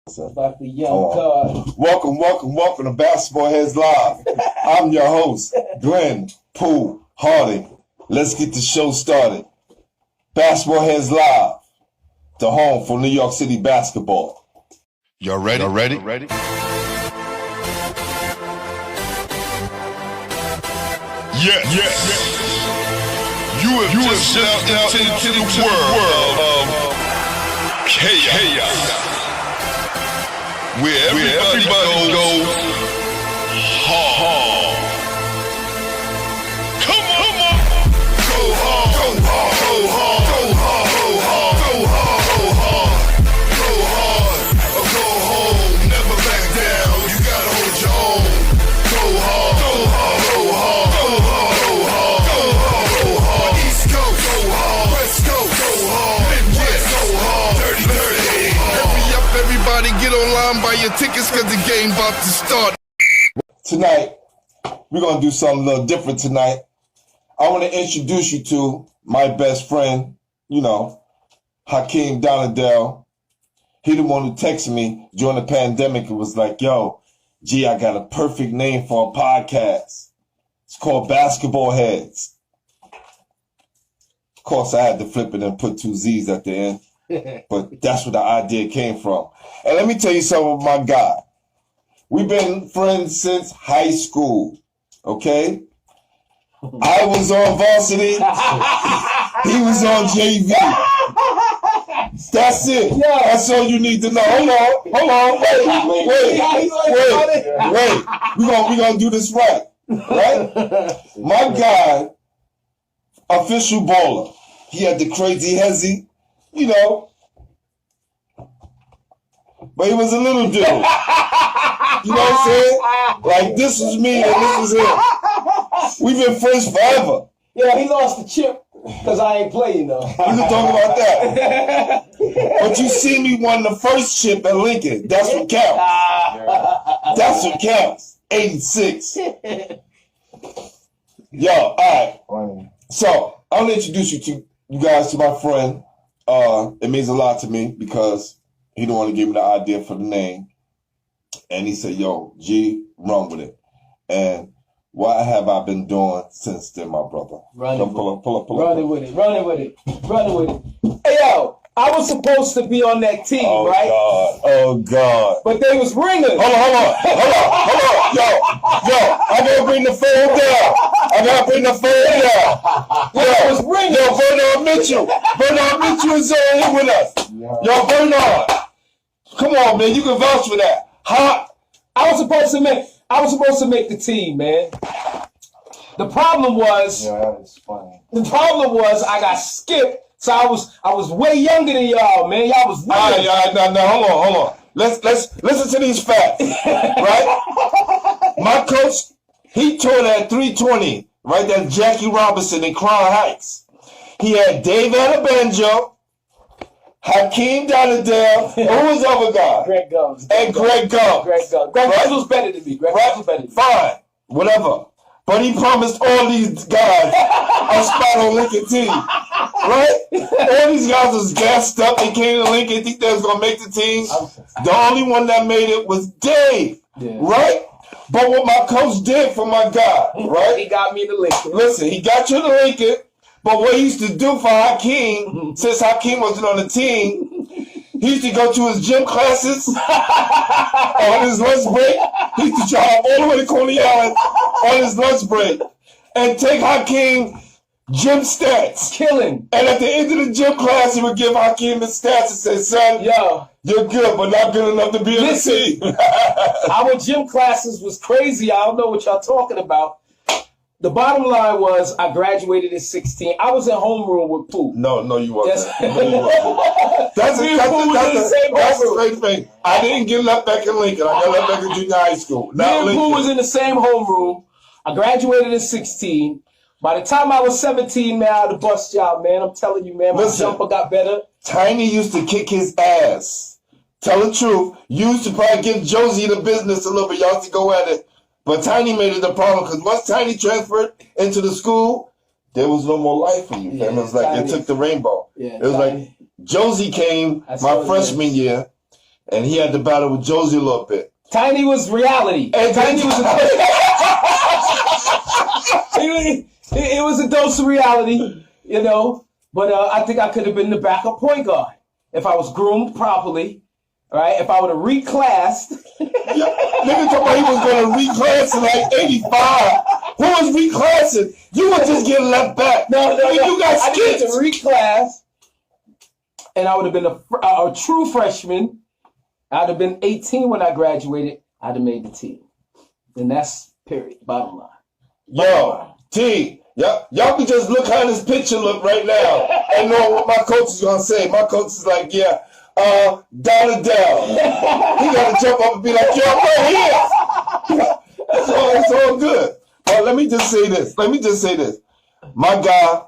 About the young God. Welcome to Basketballheadzz Live. I'm your host, Glenn Poole Harding. Let's get the show started. Basketballheadzz Live, the home for New York City basketball. Y'all ready? Y'all ready? Yeah. You have stepped out into the world of chaos. Where everybody goes hard. Come on. Go hard. Go hard. Go hard. Go hard. Go hard. Go hard. Go hard. Or go home. Never back down. You gotta hold your own. Go hard. Go hard. Go hard. Go hard. Go hard. Go hard. Go hard. East Coast. Go hard. West Coast. Go hard. Midwest. Go hard. Dirty. Hurry up, everybody, get online, buy your tickets, cause the game about to start. Tonight, we're going to do something a little different tonight. I want to introduce you to my best friend, Hakim Donadell. He the one who texted me during the pandemic and was like, yo, G, I got a perfect name for a podcast. It's called Basketballheadzz. Of course, I had to flip it and put 2 Z's at the end. But that's where the idea came from. And let me tell you something about my guy. We've been friends since high school, okay? I was on varsity. He was on JV. That's it. Yeah. That's all you need to know. Hold on. Wait. We're gonna do this right? My guy, official baller. He had the crazy hezzy. But he was a little dude. You know what I'm saying? Like, this is me and this is him. We've been friends forever. Yeah, he lost the chip because I ain't playing though. We can talk about that. But you see me won the first chip at Lincoln. That's what counts. That's what counts. 86. Yo, all right. So, I want to introduce you guys to my friend. It means a lot to me because he don't want to give me the idea for the name. And he said, yo, G, run with it. And what have I been doing since then, my brother? Pull up. Running with it. Hey, yo, I was supposed to be on that team, right? Oh, God. But they was ringers. Hold on. Yo, I gotta bring the phone down. It was ringers. Yo, Bernard Mitchell is on here with us. Yo, Bernard. Come on, man. You can vouch for that. Huh? I was supposed to make the team, man. The problem was I got skipped. So I was way younger than y'all, man. Y'all was way. Now, hold on. Let's listen to these facts, right? My coach, he taught at 320, right? That's Jackie Robinson in Crown Heights. He had Dave Adabanjo, Hakim Donadell, who was the other guy? Greg Gums. And Greg Gums. Greg Gums was better than me. Fine, whatever. But he promised all these guys a spot on Lincoln team, right? All these guys was gassed up. They came to Lincoln, think they was going to make the team. The only one that made it was Dave, right? But what my coach did for my guy, right? He got me to Lincoln. Listen, he got you to Lincoln, but what he used to do for Hakim, since Hakim wasn't on the team, he used to go to his gym classes on his lunch break. He used to drive all the way to Coney Island on his lunch break and take Hakim gym stats. Killing. And at the end of the gym class, he would give Hakim the stats and say, son, yo, you're good, but not good enough to be in the team. Our gym classes was crazy. I don't know what y'all talking about. The bottom line was I graduated at 16. I was in homeroom with Pooh. No, you wasn't. Yes. That's a great thing. I didn't get left back in Lincoln. I got left back in junior high school. Me and Pooh was in the same homeroom. I graduated at 16. By the time I was 17, man, I had a bust job, man. I'm telling you, man, my jumper got better. Tiny used to kick his ass. Tell the truth. You used to probably give Josie the business a little bit. Y'all used to go at it. But Tiny made it a problem because once Tiny transferred into the school, there was no more life for you. Yeah, it was like Tiny. It took the rainbow. Yeah, it was Tiny. Like Josie came my freshman year. and he had to battle with Josie a little bit. Tiny was reality. And Tiny was it was a dose of reality, you know. But I think I could have been the backup point guard if I was groomed properly, right? If I would have reclassed. Nigga talking about he was going to reclass in like 85. Who was reclassing? You were just getting left back. No. You got I skipped. needed to reclass, and I would have been a true freshman. I'd have been 18 when I graduated. I'd have made the team. And that's period. Bottom line. Yo, T, y'all can just look how this picture look right now and know what my coach is going to say. My coach is like, yeah, down and down. He got to jump up and be like, yo, I'm right here. It's all good. But let me just say this. My guy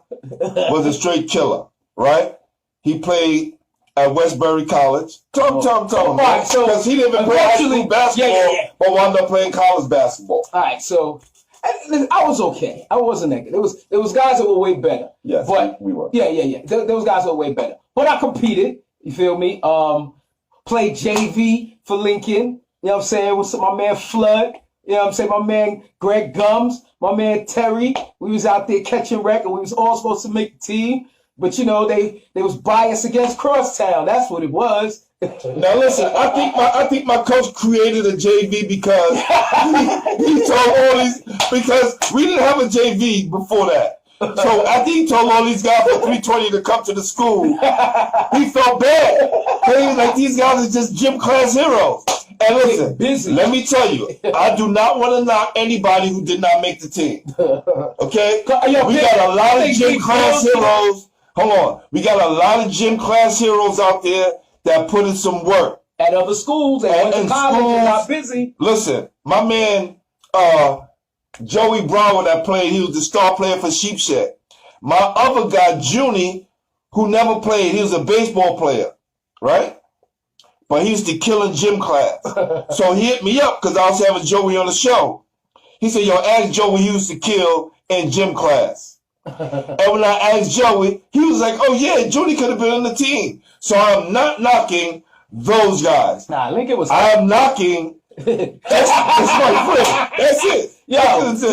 was a straight killer, right? He played at Westbury College. Talk. Right, so because he didn't even play high school basketball, but wound up playing college basketball. All right, so I was okay. I wasn't negative. There was guys that were way better. Yes, but we were. Yeah. There was guys that were way better. But I competed. You feel me? Played JV for Lincoln. You know what I'm saying? With my man Flood. You know what I'm saying? My man Greg Gums. My man Terry. We was out there catching wreck, and we was all supposed to make the team. But, you know, they was biased against Crosstown. That's what it was. Now listen, I think my coach created a JV because he told all these, because we didn't have a JV before that. So I think he told all these guys for 320 to come to the school. He felt bad. He was like, these guys are just gym class heroes. And listen, let me tell you, I do not want to knock anybody who did not make the team. Okay? We got a lot of gym class heroes. Hold on. We got a lot of gym class heroes out there that put in some work. At other schools, and went to college and got busy. Listen, my man Joey Brown that played, he was the star player for Sheepshead. My other guy, Junie, who never played, he was a baseball player, right? But he used to kill in gym class. So he hit me up because I was having Joey on the show. He said, yo, ask Joey he used to kill in gym class. And when I asked Joey, he was like, oh yeah, Judy could have been on the team. So I'm not knocking those guys. Nah, Lincoln was... I'm knocking... That's my friend. That's it. Yo, listen,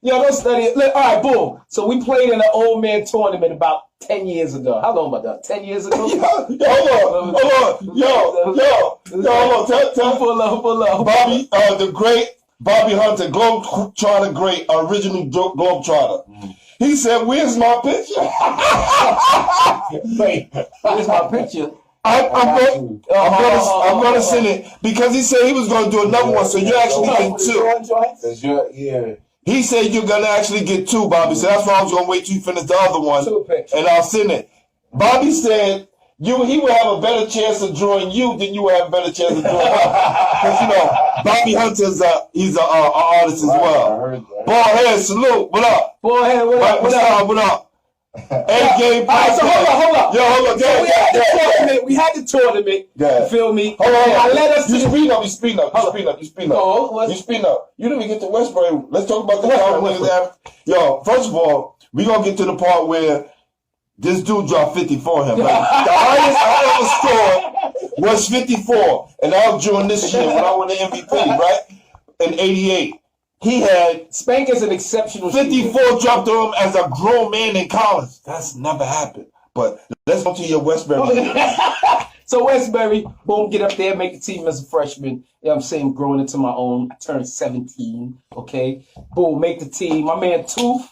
don't study it. All right, boom. So we played in an old man tournament about 10 years ago. How long about that? 10 years ago? Hold on. Yo, hold on. Tell Pull up. Bobby, the great Bobby Hunter, Globetrotter great, original Globetrotter. He said, where's my picture? Wait, where's my picture? I'm going to send it because he said he was going to do another one, so you actually get two. He said you're going to actually get two, Bobby. So that's why I was going to wait till you finish the other one, and I'll send it. Bobby said he would have a better chance of drawing you than you would have a better chance of drawing him. Because, you know, Bobby Hunter's he's an artist as well. Ballhead, salute. What up? Ballhead, what up? A-game. All right, so hold up. Yo, hold up. We had the tournament. Yeah. You feel me? Hold on. I led us You to speed up. You speed up. You didn't even get to Westbury. Let's talk about the part. Yo, first of all, we're going to get to the part where this dude dropped 50 for him. Right? The highest I ever scored was 54. And that was during this year when I won the MVP, right? In 88. He had Spank is an exceptional 54 shooter. dropped to him as a grown man in college. That's never happened. But let's go to your Westbury. So Westbury, boom, get up there, make the team as a freshman. You know what I'm saying? Growing into my own. I turned 17. Okay. Boom, make the team. My man Tooth.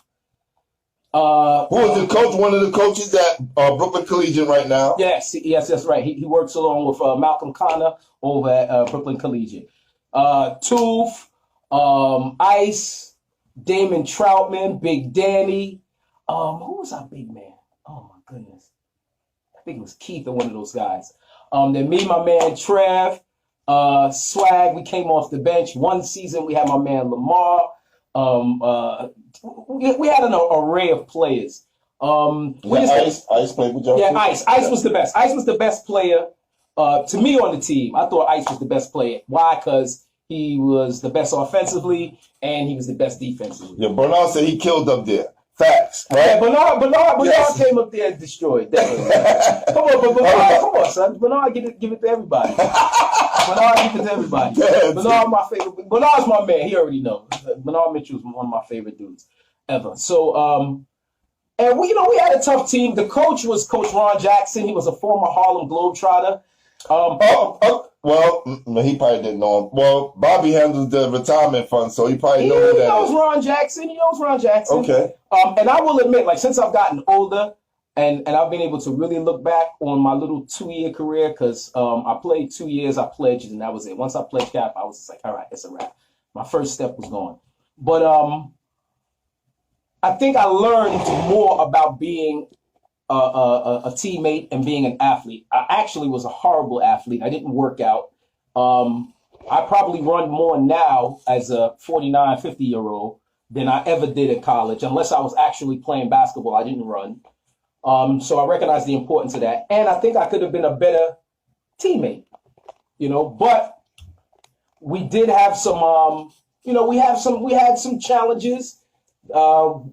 Who was the coach? One of the coaches at Brooklyn Collegiate right now. Yes, that's right. He works along with Malcolm Connor over at Brooklyn Collegiate. Tooth. Ice, Damon Troutman, Big Danny. Who was our big man? Oh my goodness. I think it was Keith or one of those guys. Then me, my man Trev, Swag, we came off the bench. One season we had my man Lamar. We had an array of players. Ice played with y'all. Yeah, Ice. Ice was the best. Ice was the best player to me on the team. I thought Ice was the best player. Why? Because he was the best offensively, and he was the best defensively. Yeah, Bernard said he killed up there. Facts, Yeah, right? Bernard Yes. came up there and destroyed. Definitely. Come on, but Bernard, come on, son. Bernard, give it to everybody. Bernard, give it to everybody. Yeah, Bernard, my favorite. Bernard's my man. He already knows. Bernard Mitchell's one of my favorite dudes ever. So, and we had a tough team. The coach was Coach Ron Jackson. He was a former Harlem Globetrotter. Well, he probably didn't know him. Well, Bobby handles the retirement fund, so he probably knows who that knows is. Ron Jackson. He knows Ron Jackson. Okay. And I will admit, like, since I've gotten older and I've been able to really look back on my little 2-year career, because I played 2 years, I pledged, and that was it. Once I pledged cap, I was just like, all right, it's a wrap. My first step was gone. But I think I learned more about being a teammate and being an athlete. I actually was a horrible athlete. I didn't work out. I probably run more now as a 49, 50-year-old than I ever did at college. Unless I was actually playing basketball, I didn't run. So I recognize the importance of that. And I think I could have been a better teammate, but we did have some, we had some challenges. The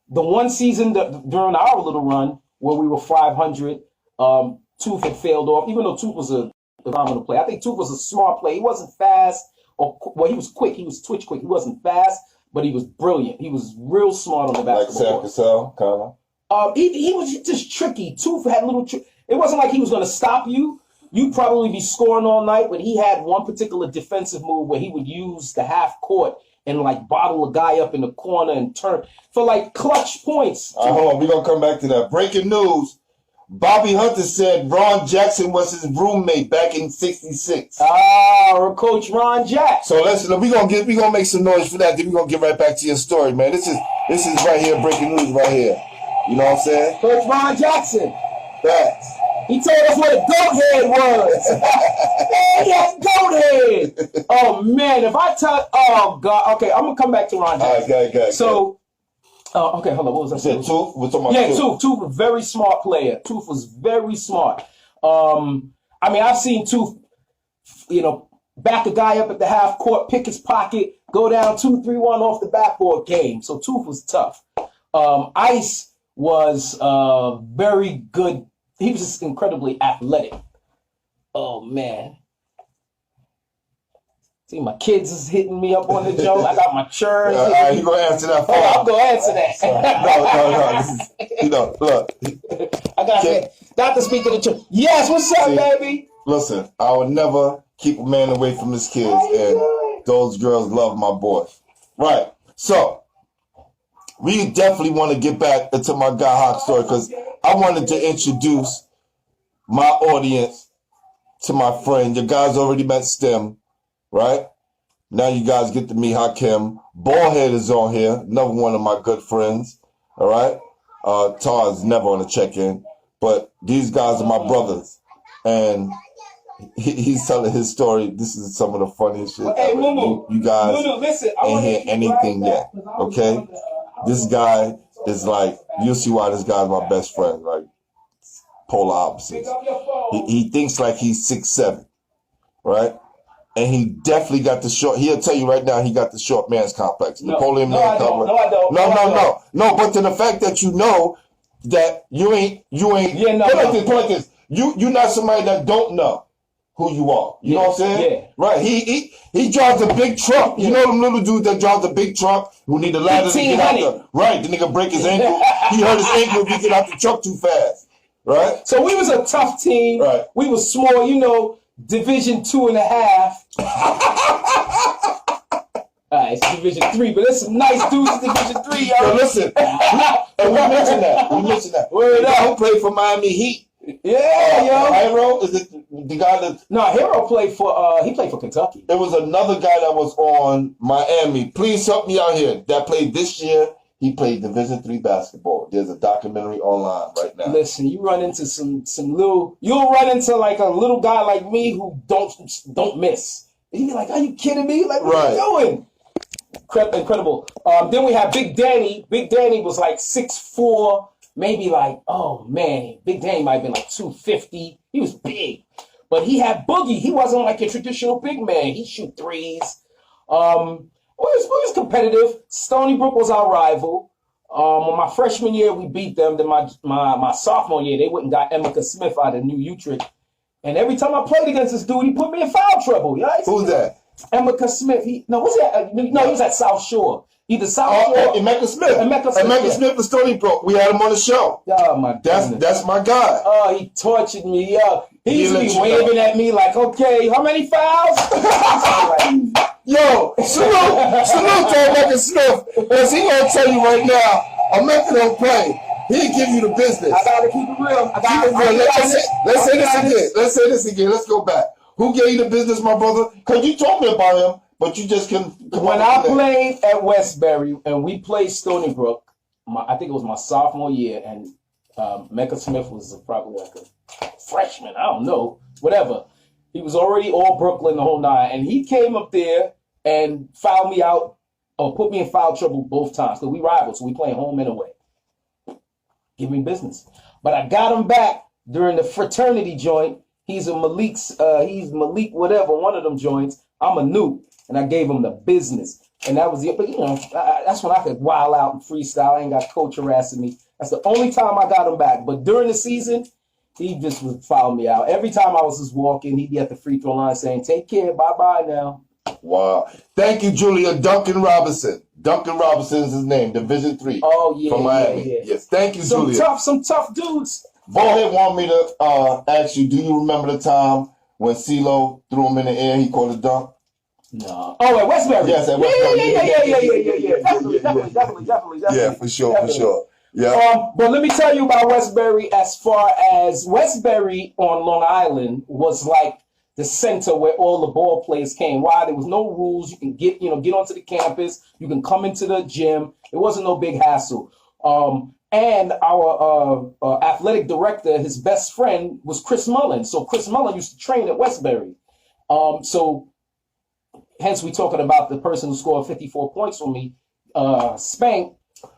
one season during our little run where we were 500, Tooth had failed off, even though Tooth was a phenomenal player. I think Tooth was a smart player. He wasn't fast, he was quick. He was twitch quick. He wasn't fast, but he was brilliant. He was real smart on the basketball Like Sam Cassell, kind of. He was just tricky. Tooth had little it wasn't like he was going to stop you. You'd probably be scoring all night, but he had one particular defensive move where he would use the half court and like bottle a guy up in the corner and turn for like clutch points. Hold on, we're going to come back to that. Breaking news. Bobby Hunter said Ron Jackson was his roommate back in '66. Coach Ron Jackson. So we're gonna make some noise for that. Then we're gonna get right back to your story, man. This is right here, breaking news right here. You know what I'm saying? Coach Ron Jackson. Facts. He told us what a goat head was. Man, he has goat head. Oh man, if I tell, oh god, okay, I'm gonna come back to Ron Jackson. All right, go. So. Okay, hold on. What was I saying? Tooth? We're talking about Tooth. Tooth was a very smart player. Tooth was very smart. I mean, I've seen Tooth, back a guy up at the half court, pick his pocket, go down 2-3-1 off the backboard game. So Tooth was tough. Ice was very good. He was just incredibly athletic. Oh, man. See, my kids is hitting me up on the joke. I got my churn. All right, you gonna answer that for me? I'm gonna answer that. No. Look. I got to speak of the church. Yes, what's up, baby? Listen, I would never keep a man away from his kids, and those girls love my boy. Right. So we definitely want to get back into my guy Hawk story because I wanted to introduce my audience to my friend. You guys already met Stem. Right? Now you guys get to meet Hakim. Ballhead is on here, another one of my good friends. All right? Tar is never on the check-in. But these guys are my brothers. And he's telling his story. This is some of the funniest shit. Hey, Mumu. You guys listen, ain't hear anything yet. Okay? This guy is like, you'll see why this guy's my best friend. Like, polar opposites. He thinks like he's 6'7". Right? And he definitely got the short. He'll tell you right now he got the short man's complex. Napoleon man complex. No, I don't. No, but to the fact that you know that you ain't. Yeah, no. Put like this. You're not somebody that don't know who you are. You know what I'm saying? Yeah. Right. He drives a big truck. You know them little dudes that drives a big truck who need a ladder to get out the. Right. The nigga break his ankle. He hurt his ankle if he get out the truck too fast. Right. So we was a tough team. Right. We was small. Division 2.5. Alright, it's Division 3, but there's some nice dudes in Division 3, y'all. So listen, and we mentioned that. Word up. Who played for Miami Heat? Yeah, yo. Hero is it the guy that? No, Hero played for Kentucky. There was another guy that was on Miami. Please help me out here. That played this year. He played Division 3 basketball. There's a documentary online right now. Listen, you run into you'll run into like a little guy like me who don't miss. And you be like, are you kidding me? Like, what are you doing? Incredible. Then we have Big Danny. Big Danny was like 6'4", maybe like, oh man, Big Danny might have been like 250. He was big. But he had Boogie. He wasn't like a traditional big man. He shoot threes. We was competitive. Stony Brook was our rival. On my freshman year, we beat them. Then my sophomore year, they went and got Emeka Smith out of New Utrecht. And every time I played against this dude, he put me in foul trouble. Yeah, Who's that? Emeka Smith. He was at South Shore. Either South Shore. Emeka Smith. Emeka Smith was Stony Brook. We had him on the show. Oh my goodness. That's my guy. Oh, he tortured me. He used to be waving at me like, okay, how many fouls? Yo, salute to Emeka Smith, because he gonna tell you right now, Emeka don't play. He'll give you the business. I gotta keep it real. Let's say this again. Let's go back. Who gave you the business, my brother? Because you told me about him, but you just couldn't. When I played at Westbury and we played Stony Brook, I think it was my sophomore year, and Emeka Smith was probably like a freshman. I don't know, whatever. He was already all Brooklyn the whole nine, and he came up there and fouled me out or put me in foul trouble both times because we rivals, so we playing home and away. Give me business, but I got him back during the fraternity joint. He's Malik whatever, one of them joints. I'm a Nuke, and I gave him the business, and that was it. But that's when I could wild out and freestyle. I ain't got coach harassing me. That's the only time I got him back. But during the season, he just would foul me out. Every time I was just walking, he'd be at the free throw line saying, "Take care, bye-bye now." Wow. Thank you, Julia. Duncan Robinson. Duncan Robinson is his name, Division III. Oh, yeah. From Miami. Yeah. Yes. Thank you, Julia. Some tough dudes. Ballhead want me to ask you, do you remember the time when CeeLo threw him in the air, he called a dunk? No. Oh, at Westbury. Yes, at Westbury. Yeah. Definitely. Yeah, for sure. Yeah. But let me tell you about Westbury. As far as Westbury on Long Island was like the center where all the ball players came. Why? There was no rules. You can get onto the campus. You can come into the gym. It wasn't no big hassle. And our athletic director, his best friend was Chris Mullen. So Chris Mullen used to train at Westbury. So hence we talking about the person who scored 54 points for me, Spank.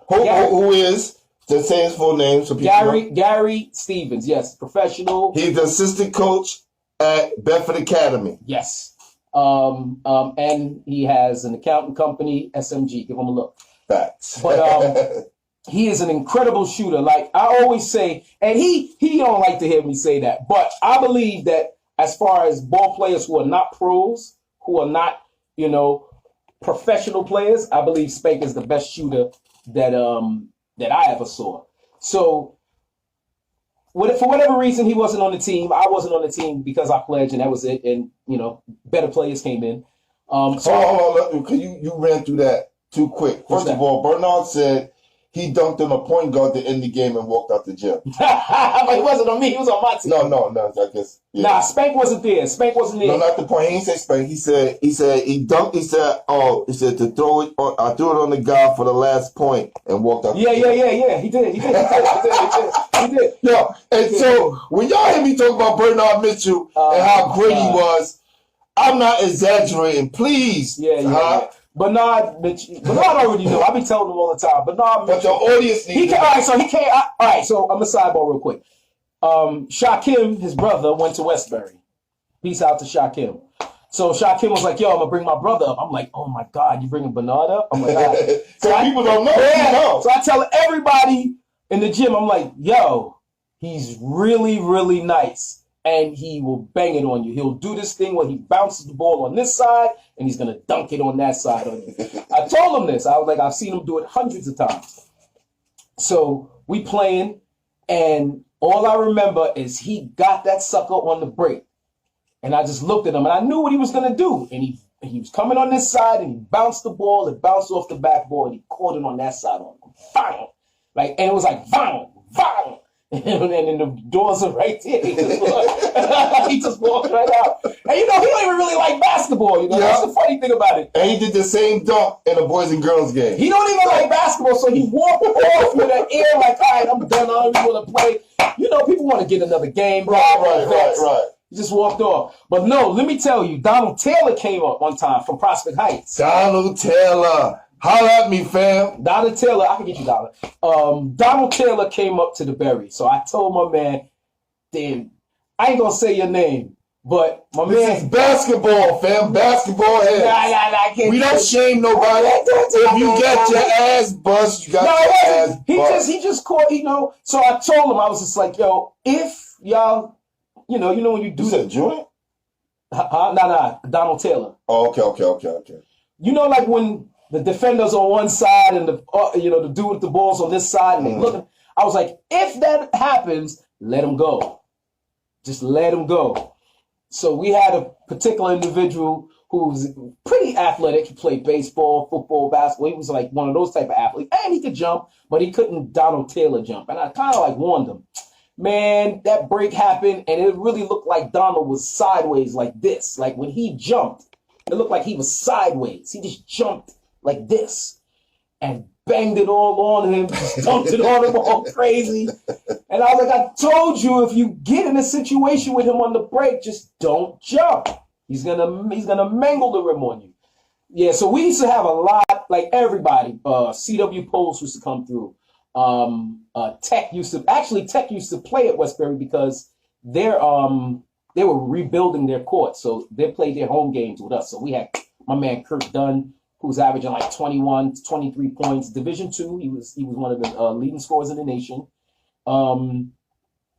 Who is? To say his full name so people know. Gary Stevens, yes, professional. He's the assistant coach at Bedford Academy. Yes. And he has an accounting company, SMG. Give him a look. Facts. But he is an incredible shooter. Like I always say, and he don't like to hear me say that, but I believe that as far as ball players who are not pros, who are not, professional players, I believe Spank is the best shooter that I ever saw. So for whatever reason, he wasn't on the team. I wasn't on the team because I pledged, and that was it. And, better players came in. Hold on. Because you ran through that too quick. First of all, Bernard said he dunked on a point guard to end the game and walked out the gym. But he wasn't on me. He was on my team. No. I guess. Yeah. Nah, Spank wasn't there. No, not the point. He didn't say Spank. He said he dunked. He said to throw it. I threw it on the guy for the last point and walked out. Yeah. He did. He did. Yo, and so when y'all hear me talk about Bernard Mitchell and how great he was, I'm not exaggerating. Please. Yeah. Bernard already know. I be telling him all the time. Bernard Mitchell. But your audience needs all right, so he can't. All right, so I'm a sidebar real quick. Hakim, his brother, went to Westbury. Peace out to Hakim. So Hakim was like, "Yo, I'm gonna bring my brother up." I'm like, "Oh my God, you bringing Bernard up?" I'm like, all right. So people don't know. Yeah. So I tell everybody in the gym, I'm like, "Yo, he's really, really nice. And he will bang it on you. He'll do this thing where he bounces the ball on this side and he's going to dunk it on that side on you." I told him this. I was like, I've seen him do it hundreds of times. So we playing, and all I remember is he got that sucker on the break. And I just looked at him, and I knew what he was going to do. And he was coming on this side, and he bounced the ball. It bounced off the backboard, and he caught it on that side on him. Bang! And it was like, bang, bang. And then the doors are right there. He just walked right out. And he don't even really like basketball. That's the funny thing about it. And he did the same dunk in the boys and girls game. He don't even like basketball, so he walked off with an air like, all right, I'm done. I don't even want to play. People want to get another game. Right. He just walked off. But no, let me tell you, Donald Taylor came up one time from Prospect Heights. Donald Taylor. Holla at me, fam. Donald Taylor, I can get you $1. Donald Taylor came up to the Berry. So I told my man, damn, I ain't going to say your name, But my This is man, basketball, fam. Basketball heads. I can't. We don't shame nobody. If you get your ass bust, you got your ass bust. He just caught, So I told him, I was just like, yo, if y'all, when you do You said joint? Nah, Donald Taylor. Oh, okay. Like when the defender's on one side and the dude with the ball's on this side and they looking. I was like, if that happens, let him go. Just let him go. So we had a particular individual who was pretty athletic. He played baseball, football, basketball. He was like one of those type of athletes. And he could jump, but he couldn't Donald Taylor jump. And I kind of like warned him. Man, that break happened, and it really looked like Donald was sideways like this. Like when he jumped, it looked like he was sideways. He just jumped like this and banged it all on him, just dumped it on him all crazy. And I was like, I told you, if you get in a situation with him on the break, just don't jump. He's gonna mangle the rim on you. Yeah, so we used to have a lot, like everybody. CW Post used to come through. Tech used to play at Westbury because they were rebuilding their court, so they played their home games with us. So we had my man Kirk Dunn, who's averaging like 21, 23 points. Division II, he was one of the leading scorers in the nation.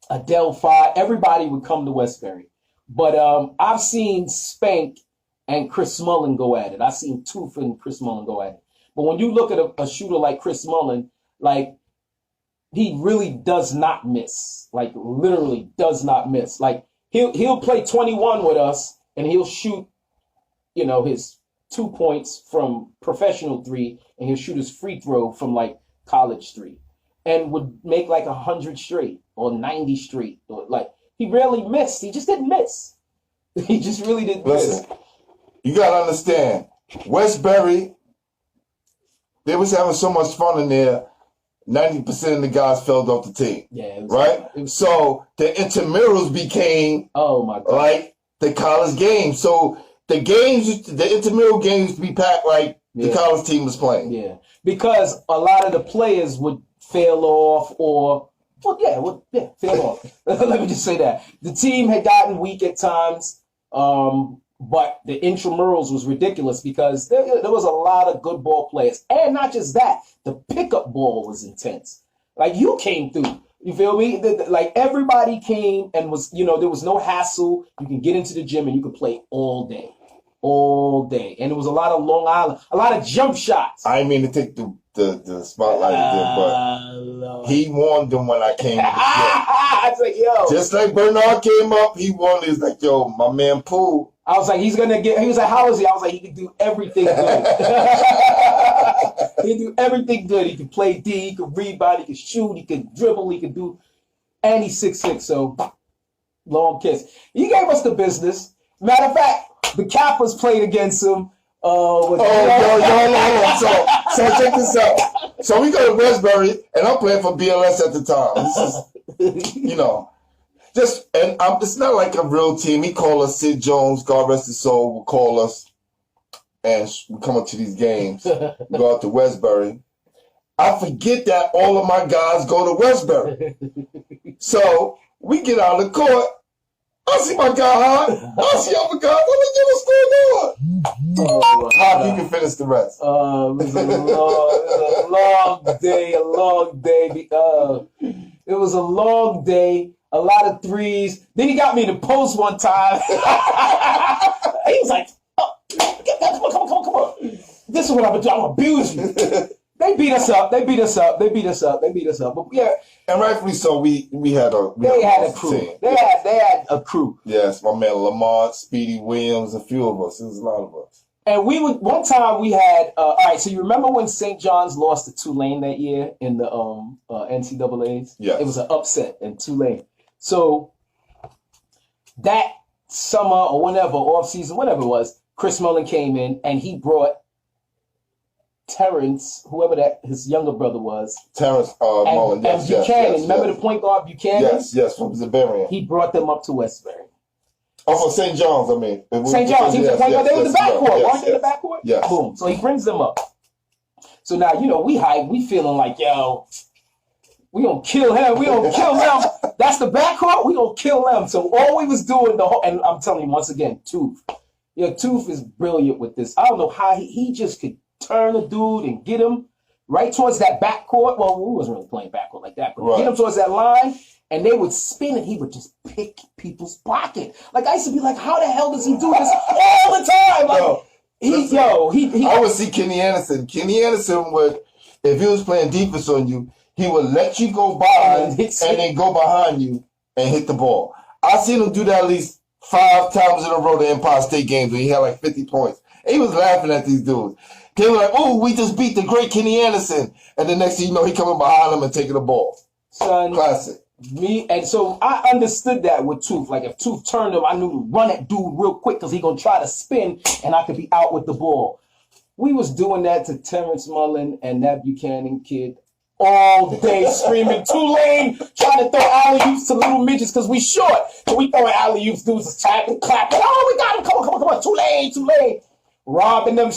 Adelphi, everybody would come to Westbury. But I've seen Spank and Chris Mullen go at it. I've seen Tooth and Chris Mullen go at it. But when you look at a shooter like Chris Mullen, like, he really does not miss. Like, literally does not miss. Like, he'll play 21 with us, and he'll shoot, his 2 points from professional three, and he'll shoot his free throw from, like, college three, and would make, like, 100 straight or 90 straight. Or, like, he rarely missed. He just didn't miss. He just really didn't miss. You got to understand, Westbury, they was having so much fun in there. 90% of the guys fell off the team. Yeah. Right? So the intramurals became like the college games. So the intramural games used to be packed like the college team was playing. Yeah. Because a lot of the players would fail off fail off. Let me just say that. The team had gotten weak at times, but the intramurals was ridiculous because there was a lot of good ball players. And not just that, the pickup ball was intense. Like, you came through. You feel me? Like, everybody came and was, there was no hassle. You can get into the gym and you could play all day. All day. And it was a lot of Long Island, a lot of jump shots. I didn't mean to take the spotlight there, but he warned them when I came to the gym. I was like, yo. Just like Bernard came up, he warned me. He's like, yo, my man Pooh. I was like, he was like, how is he? I was like, he could do everything good. He could do everything good. He could play D, he could rebound, he could shoot, he could dribble, he could do, and he's 6'6", so long kiss. He gave us the business. Matter of fact, the Kappas played against him. So check this out. So we go to Westbury, and I'm playing for BLS at the time. This is, it's not like a real team. He called us, Sid Jones, God rest his soul, will call us, and we come up to these games. We go out to Westbury. I forget that all of my guys go to Westbury. So we get out of the court. I see my guy high. I see other guys. I'm like, what's going on? How you can finish the rest? It was a long day. It was a long day. A lot of threes. Then he got me in the post one time. He was like, come on. This is what I'm going to do. I'm going to abuse you. They beat us up. But yeah. And rightfully so, we had a crew. Team. They had a crew. Yes, my man Lamont, Speedy Williams, a few of us. It was a lot of us. And one time we had, all right, so you remember when St. John's lost to Tulane that year in the NCAAs? Yes. It was an upset in Tulane. So that summer or whenever, off season, whatever it was, Chris Mullen came in and he brought Terrence, whoever that his younger brother was. Terrence Mullen, yes, and Buchanan. Yes, remember the point guard Buchanan? Yes, from Zabarian. He brought them up to Westbury. Oh, for St. John's, I mean. St. John's, he was the point guard. They were in the backcourt. Aren't you in the backcourt? Yes. Boom. So he brings them up. So now, we hype. We feeling like, yo, We gonna kill him. We gonna kill them. That's the backcourt. We gonna kill them. So all we was doing and I'm telling you once again, Tooth. Yeah, Tooth is brilliant with this. I don't know how he just could turn a dude and get him right towards that backcourt. Well, we wasn't really playing backcourt like that, but get him towards that line, and they would spin and he would just pick people's pocket. Like I used to be like, how the hell does he do this all the time? Like I would see Kenny Anderson. Kenny Anderson would, if he was playing defense on you, he would let you go by and then go behind you and hit the ball. I've seen him do that at least 5 times in a row, the Empire State games, when he had like 50 points. And he was laughing at these dudes. They were like, oh, we just beat the great Kenny Anderson. And the next thing you know, he coming behind him and taking the ball. Son, classic. And so I understood that with Tooth. Like if Tooth turned him, I knew to run that dude real quick because he going to try to spin and I could be out with the ball. We was doing that to Terrence Mullen and that Buchanan kid all day, screaming Tulane, trying to throw alley-oops to little midgets because we short. So we throwing alley-oops, dudes is tapping, clapping. Oh, we got him! Come on, Tulane! Robbing them.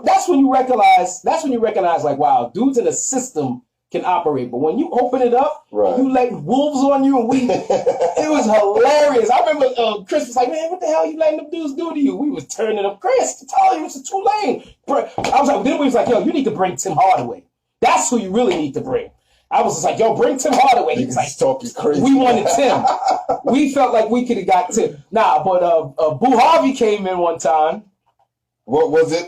That's when you recognize. Like, wow, dudes in the system can operate. But when you open it up, you let wolves on you, and it was hilarious. I remember Chris was like, man, what the hell you letting them dudes do to you? We was turning them. Chris, I told you it's a Tulane. I was like, then we was like, yo, you need to bring Tim Hardaway. That's who you really need to bring. I was just like, yo, bring Tim Hardaway. He was like, talking crazy. We wanted Tim. We felt like we could have got Tim. Nah, but Boo Harvey came in one time. What was it?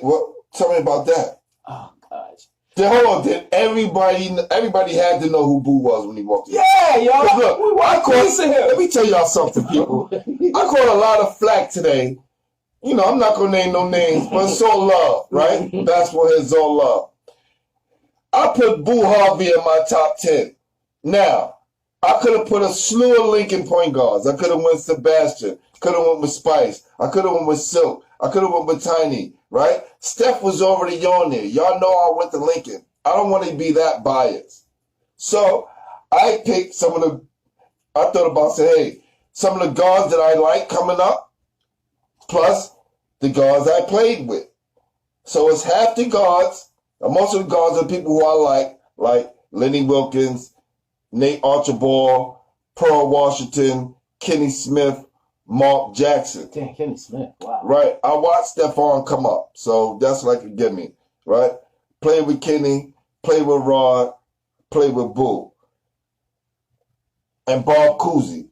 Tell me about that. Oh, gosh. Hold on. Did everybody had to know who Boo was when he walked in? Yeah, yo. Look, let me tell y'all something, people. I caught a lot of flack today. You know, I'm not going to name no names, but it's all love, right? Basketballheadzz all love. I put Boo Harvey in my top 10. Now, I could have put a slew of Lincoln point guards. I could have went Sebastian. Could have went with Spice. I could have went with Silk. I could have went with Tiny, right? Steph was already on there. Y'all know I went to Lincoln. I don't want to be that biased. So I picked I thought about saying, hey, some of the guards that I like coming up, plus the guards I played with. So it's half the guards. Most of the guards are people who I like Lenny Wilkins, Nate Archibald, Pearl Washington, Kenny Smith, Mark Jackson. Damn, Kenny Smith, wow. Right. I watched Stephon come up, so that's what I could give me, right? Play with Kenny, play with Rod, play with Boo. And Bob Cousy,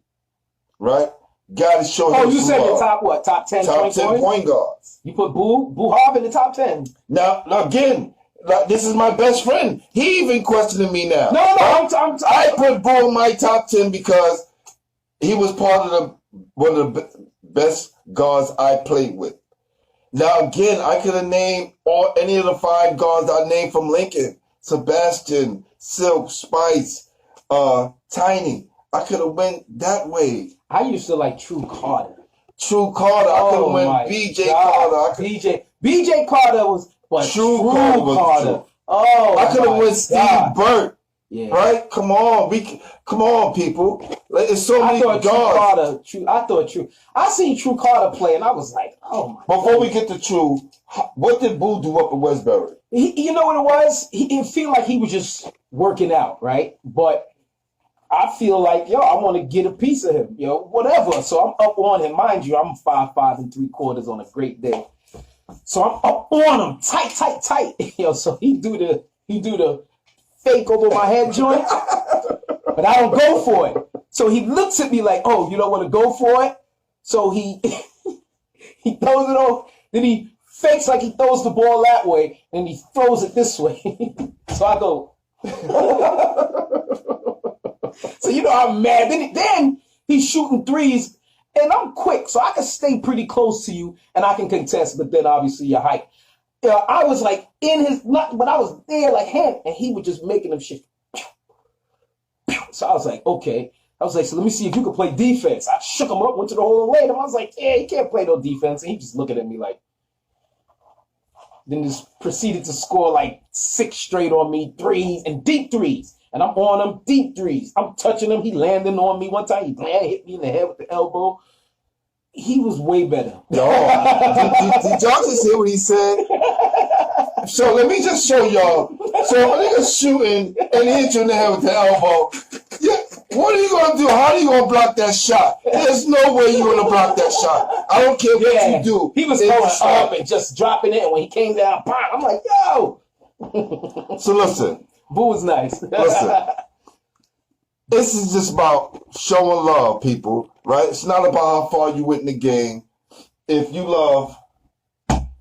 right? Got to show him. Oh, you said your top what? Top 10 Top 10 point guards. You put Boo Harvey in the top 10. Now again, this is my best friend. He even questioning me now. No, I put Boo in my top 10 because he was part of one of the best guards I played with. Now again, I could have named any of the 5 guards I named from Lincoln: Sebastian, Silk, Spice, Tiny. I could have went that way. I used to like True Carter. I could have went BJ Carter. BJ Carter was. But True Carter. Oh, I could have went Steve Burt. Yeah. Right? Come on, people. There's so many guards. I seen True Carter play, and I was like, oh my. Before we get to True, what did Boo do up at Westbury? You know what it was? It felt like he was just working out, right? But I feel like, yo, I want to get a piece of him, yo, whatever. So I'm up on him. Mind you, I'm 5'5" and 3/4 on a great day. So I'm up on him, tight. Yo, so he do the fake over my head joint, but I don't go for it. So he looks at me like, oh, you don't want to go for it? So he he throws it over, then he fakes like he throws the ball that way, and he throws it this way. So I go. So you know I'm mad. Then he's shooting threes. And I'm quick, so I can stay pretty close to you, and I can contest, but then obviously your height. I was like in his, but I was there like him, and he was just making them shit. So I was like, okay. I was like, so let me see if you can play defense. I shook him up, went to the hole and laid him. I was like, yeah, he can't play no defense. And he just looking at me like, then just proceeded to score like 6 straight on me, threes, and deep threes. And I'm on him, deep threes. I'm touching him. He landing on me one time. He hit me in the head with the elbow. He was way better. Did y'all just hear what he said? So let me just show y'all So a nigga shooting and hit you in the head with the elbow. Yeah, what are you gonna do? How are you gonna block that shot? There's no way you're gonna block that shot. I don't care what you do. He was going up and just dropping it, and when he came down, bam, I'm like, yo. So listen. Boo was nice. Listen. This is just about showing love, people, right? It's not about how far you went in the game. If you love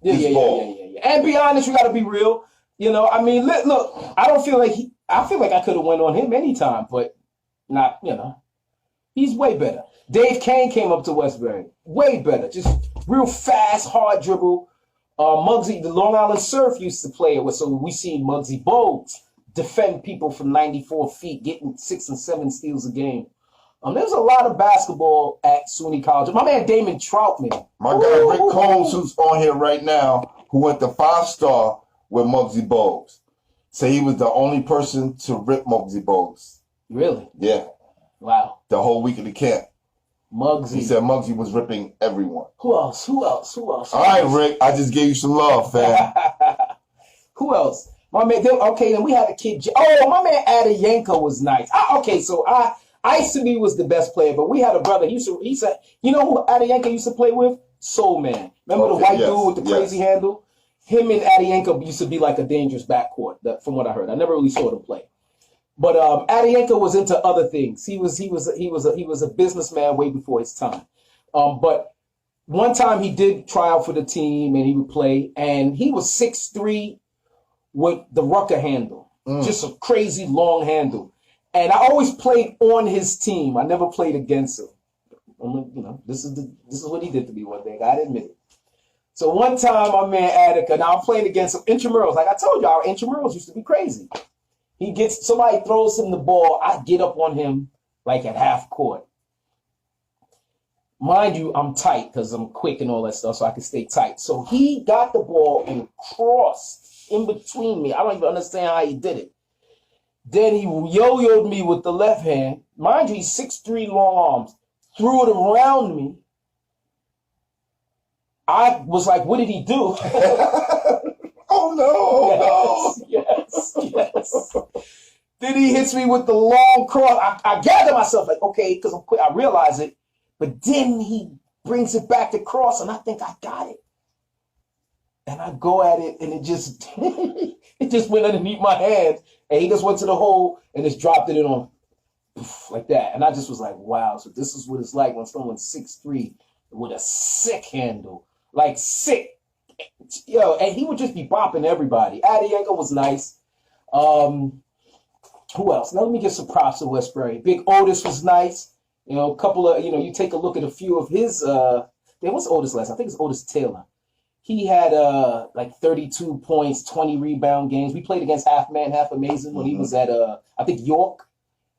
yeah. And be honest, you got to be real. You know, I mean, look, I don't feel like I feel like I could have went on him anytime, but not, you know. He's way better. Dave Kane came up to Westbury. Way better. Just real fast, hard dribble. Muggsy, the Long Island Surf used to play it with, so we seen Muggsy Bogues defend people from 94 feet, getting 6 and 7 steals a game. There's a lot of basketball at SUNY College. My man Damon Troutman. My guy Rick Combs, who's on here right now, who went to 5-star with Muggsy Bogues. Say he was the only person to rip Muggsy Bogues. Really? Yeah. Wow. The whole week of the camp. Muggsy. He said Muggsy was ripping everyone. Who else? All right, Rick. I just gave you some love, fam. Who else? My man. Okay, then we had a kid. Oh, my man Attiva was nice. Okay, so Ice to me was the best player, but we had a brother. He said, you know who Attiva used to play with? Soul Man. Remember the white dude with the crazy handle? Him and Attiva used to be like a dangerous backcourt, from what I heard. I never really saw them play. But Attiva was into other things. He was a businessman way before his time. But one time he did try out for the team and he would play, and he was 6'3" with the rucker handle, just a crazy long handle. And I always played on his team. I never played against him. You know, this is what he did to me one day. I gotta admit it. So one time, my man Attica, now I'm playing against some intramurals. Like I told you, our intramurals used to be crazy. Somebody throws him the ball, I get up on him like at half court. Mind you, I'm tight because I'm quick and all that stuff, so I can stay tight. So he got the ball and crossed in between me. I don't even understand how he did it. Then he yo-yoed me with the left hand. Mind you, he's 6'3", long arms. Threw it around me. I was like, what did he do? Oh, no. Yes. Then he hits me with the long cross. I gather myself like, okay, because I'm quick. I realize it. But then he brings it back to cross, and I think I got it. And I go at it, and it just it just went underneath my hand. And he just went to the hole and just dropped it in on like that. And I just was like, wow, so this is what it's like when someone's 6'3" with a sick handle. Like sick. Yo, and he would just be bopping everybody. Attiva was nice. Who else? Now let me get some props to Westbury. Big Otis was nice. You know, a couple of, you take a look at a few of his, what's Otis last? I think it's Otis Taylor. He had like 32 points, 20 rebound games. We played against Half Man, Half Amazing when he was at, I think, York.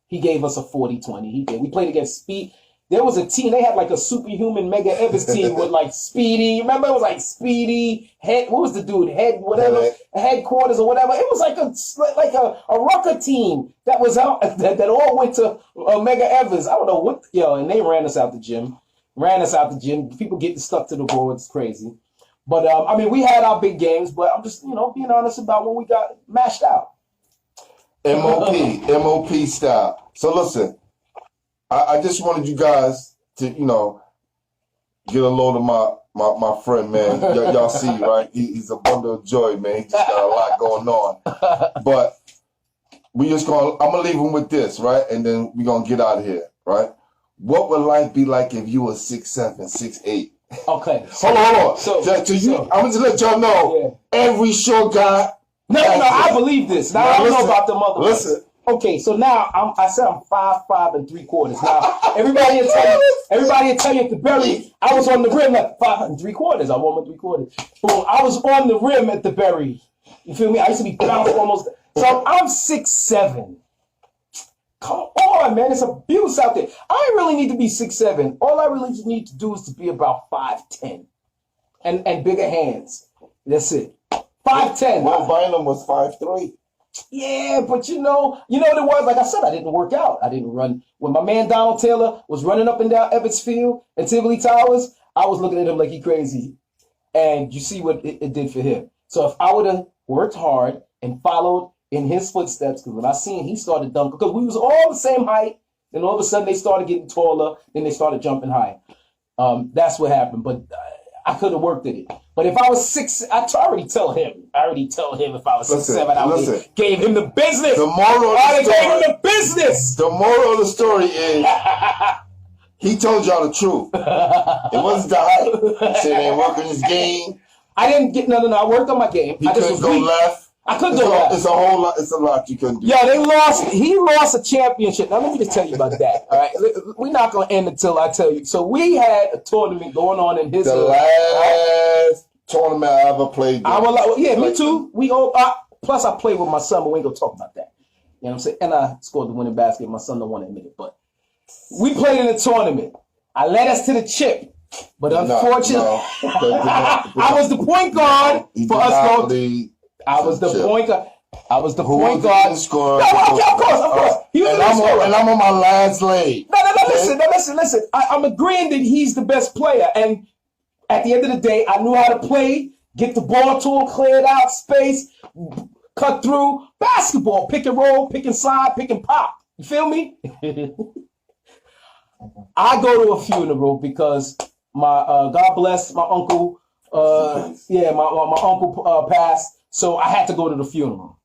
He gave us a 40-20. He did. We played against Speed. There was a team, they had like a superhuman Mega Evans team with like Speedy. Remember, it was like Speedy, what was the dude? Headquarters or whatever. It was like a rucker team that was out, that all went to Mega Evans. I don't know what, and they ran us out the gym. People getting stuck to the boards, crazy. But, I mean, we had our big games, but I'm just, being honest about when we got mashed out. MOP style. So listen, I just wanted you guys to, get a load of my friend, man. Y'all see, right? He's a bundle of joy, man. He just got a lot going on. But I'm gonna leave him with this, right? And then we're gonna get out of here, right? What would life be like if you were 6'7", 6'8"? Okay. Hold on. I'm gonna let y'all know, every short guy. No, I believe this. Now I don't know about the mother. Listen. Okay, so now I said I'm 5'5" 3/4. Now everybody will tell you at the Berry, I was on the rim at 5 3/4. I won my 3/4. Boom, I was on the rim at the Berry. You feel me? I used to be bounced almost. So I'm 6'7". Come on, man, it's abuse out there. I really need to be 6'7". All I really need to do is to be about 5'10", and bigger hands. That's it. 5'10". Will Bynum was 5'3". Yeah, but you know what it was? Like I said, I didn't work out. I didn't run. When my man Donald Taylor was running up and down Ebbets Field and Tivoli Towers, I was looking at him like he crazy. And you see what it did for him. So if I would have worked hard and followed in his footsteps, because when I seen he started dunking, because we was all the same height, and all of a sudden they started getting taller, then they started jumping high. That's what happened, but I could have worked at it. But if I was 6, I already tell him if I was 6'7", I would gave him the business. The moral I of the story, gave him the business. The moral of the story is he told y'all the truth. It wasn't the height. He said he ain't working his game. I didn't get no. I worked on my game. He couldn't go left. I couldn't go left. It's a whole lot. It's a lot you couldn't do. Yeah, they lost. He lost a championship. Now let me just tell you about that. All right, we're not gonna end until I tell you. So we had a tournament going on in his. The last tournament I ever played. Me too. We all. Plus, I played with my son, but we ain't gonna talk about that. You know what I'm saying? And I scored the winning basket. My son don't want to admit it, but we played in a tournament. I led us to the chip. But unfortunately, I was the point guard for us going. I was the point guard. I was the point guard. Of course. He was and I'm on my last leg. Listen. I'm agreeing that he's the best player. And at the end of the day, I knew how to play, get the ball to him, clear it out, space, cut through. Basketball, pick and roll, pick and slide, pick and pop. You feel me? I go to a funeral because my God bless my uncle. My uncle passed. So I had to go to the funeral.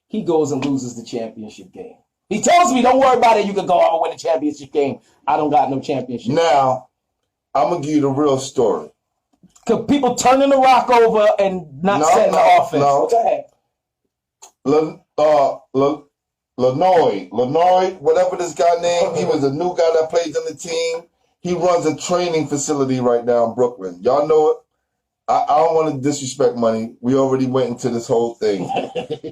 He goes and loses the championship game. He tells me, don't worry about it. You can go. I'm going to win the championship game. I don't got no championship. Now, I'm going to give you the real story. Because people turning the rock over and not setting the offense. No. Go ahead. Lenoy, whatever this guy named, he was a new guy that played on the team. He runs a training facility right now in Brooklyn. Y'all know it. I don't want to disrespect money. We already went into this whole thing,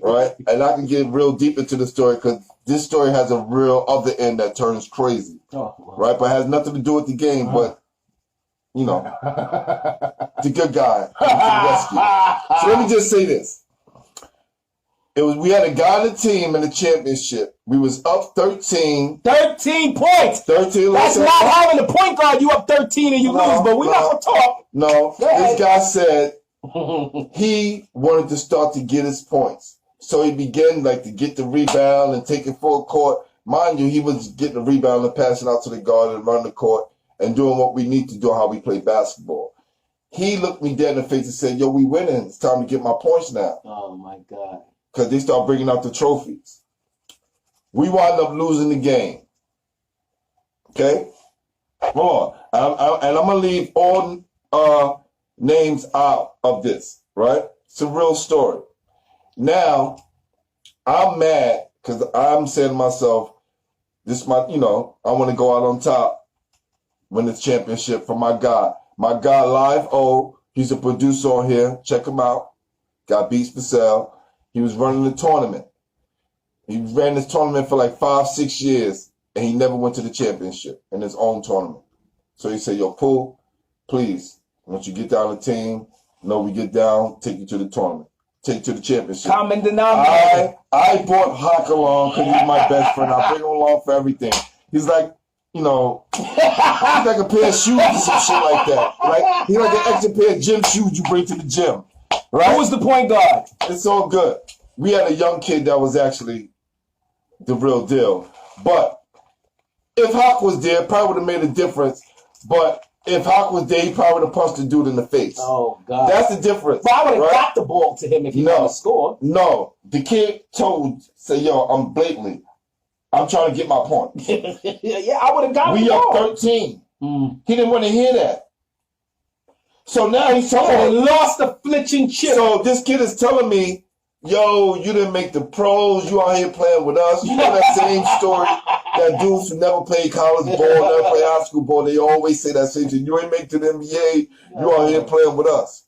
right? And I can get real deep into the story because this story has a real other end that turns crazy, right? But it has nothing to do with the game, but, you know, the good guy, the rescue. So let me just say this. We had a guy on the team in the championship. We was up 13. 13 points. 13. That's not having a point guard. You up 13 and you lose, but we're not going to talk. No, this guy said he wanted to start to get his points. So he began to get the rebound and take it full court. Mind you, he was getting the rebound and passing out to the guard and running the court and doing what we need to do, how we play basketball. He looked me dead in the face and said, yo, we winning. It's time to get my points now. Oh, my God. Because they start bringing out the trophies. We wound up losing the game. Okay? Hold on. And I'm going to leave all names out of this, right? It's a real story. Now, I'm mad because I'm saying to myself, this is my, I want to go out on top, win this championship for my guy. My guy, Live O, he's a producer on here. Check him out. Got Beats for Sale. He was running the tournament. He ran this tournament for 5-6 years, and he never went to the championship in his own tournament. So he said, yo, Pooh, please, once you get down the team, we get down, take you to the tournament, take you to the championship. Common denominator. I brought Hak along because he's my best friend. I bring him along for everything. He's like, he's like a pair of shoes or some shit like that. He's like an extra pair of gym shoes you bring to the gym. Right? Who was the point guard? It's all good. We had a young kid that was actually the real deal. But if Hak was there, it probably would have made a difference. But if Hak was there, he probably would have punched the dude in the face. Oh, God. That's the difference. But I would have got the ball to him if he would have scored. No. The kid said, yo, I'm trying to get my point. Yeah, I would have got the ball. We up 13. He didn't want to hear that. So now he's talking. Lost the flinching chip. So this kid is telling me, yo, you didn't make the pros. You out here playing with us. You know that same story that dudes who never played college ball, never played high school ball, they always say that same thing. You ain't make to the NBA. You out here playing with us.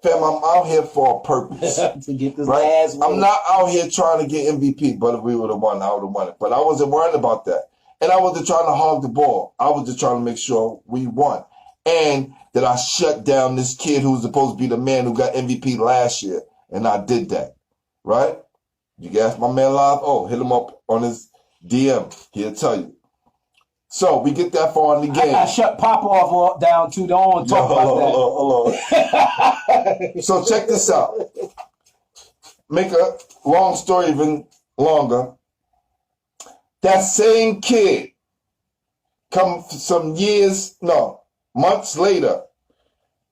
Fam, I'm out here for a purpose. To get this ass win. I'm not out here trying to get MVP, but if we would have won, I would have won it. But I wasn't worried about that. And I wasn't trying to hog the ball. I was just trying to make sure we won. And that I shut down this kid who was supposed to be the man who got MVP last year. And I did that. Right? You can ask my man Live. Oh, hit him up on his DM. He'll tell you. So we get that far in the game. I shut Pop-Off down too. Don't want to talk about that. Hold on. So check this out. make a long story even longer, that same kid come months later,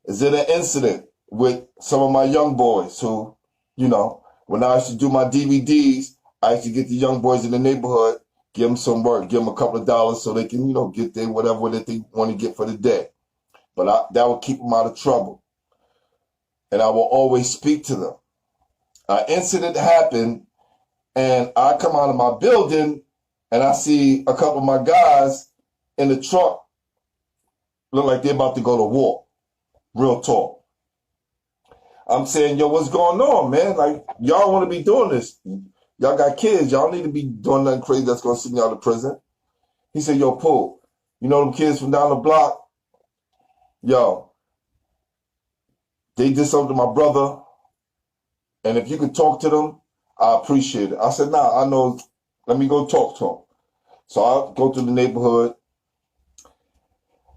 is in an incident with some of my young boys who, when I used to do my DVDs, I used to get the young boys in the neighborhood, give them some work, give them a couple of dollars so they can, get their whatever that they want to get for the day. But that would keep them out of trouble. And I will always speak to them. An incident happened, and I come out of my building, and I see a couple of my guys in the truck, look like they're about to go to war. Real talk. I'm saying, yo, what's going on, man? Like, y'all want to be doing this. Y'all got kids. Y'all need to be doing nothing crazy that's going to send y'all to prison. He said, yo, Pooh, you know them kids from down the block? Yo, they did something to my brother, and if you could talk to them, I appreciate it. I said, nah, I know. Let me go talk to them. So I go to the neighborhood,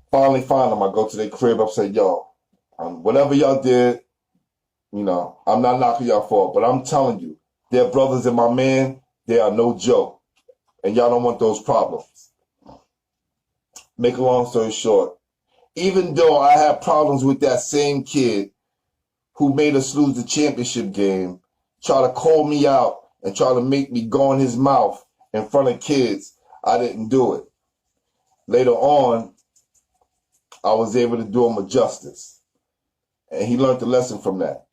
finally find them. I go to their crib. I say, yo, whatever y'all did, I'm not knocking y'all for it, but I'm telling you, their brothers and my man, they are no joke. And y'all don't want those problems. Make a long story short, even though I had problems with that same kid who made us lose the championship game, try to call me out and try to make me go in his mouth in front of kids, I didn't do it. Later on, I was able to do him a justice. And he learned the lesson from that.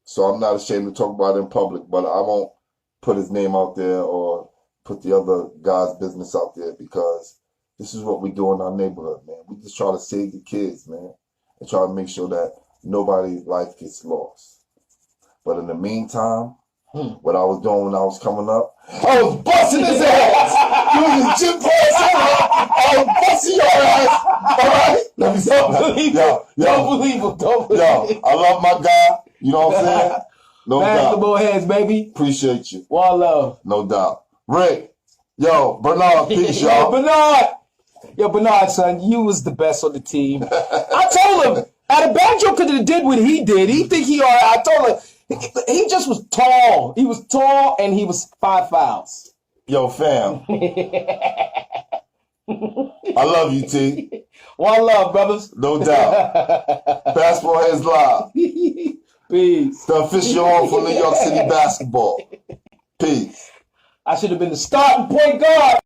So I'm not ashamed to talk about it in public, but I won't put his name out there or put the other guy's business out there, because this is what we do in our neighborhood, man. We just try to save the kids, man, and try to make sure that nobody's life gets lost. But in the meantime, what I was doing when I was coming up, I was busting his ass. You was a gym class. I was busting your ass. All right? Let me stop. Don't believe him. Don't believe him. I love my guy. You know what I'm saying? No doubt. Basketballheadzz, baby. Appreciate you. One love. No doubt. Rick. Yo, Bernard, peace, y'all. Bernard, son, you was the best on the team. I told him, Banjo could have did what he did. He think he all right. I told him, he just was tall. He was tall, and he was 5 fouls. Yo, fam. I love you, T. One love, brothers. No doubt. Basketballheadzz Live. Peace. The official home for New York City basketball. Peace. I should have been the starting point guard.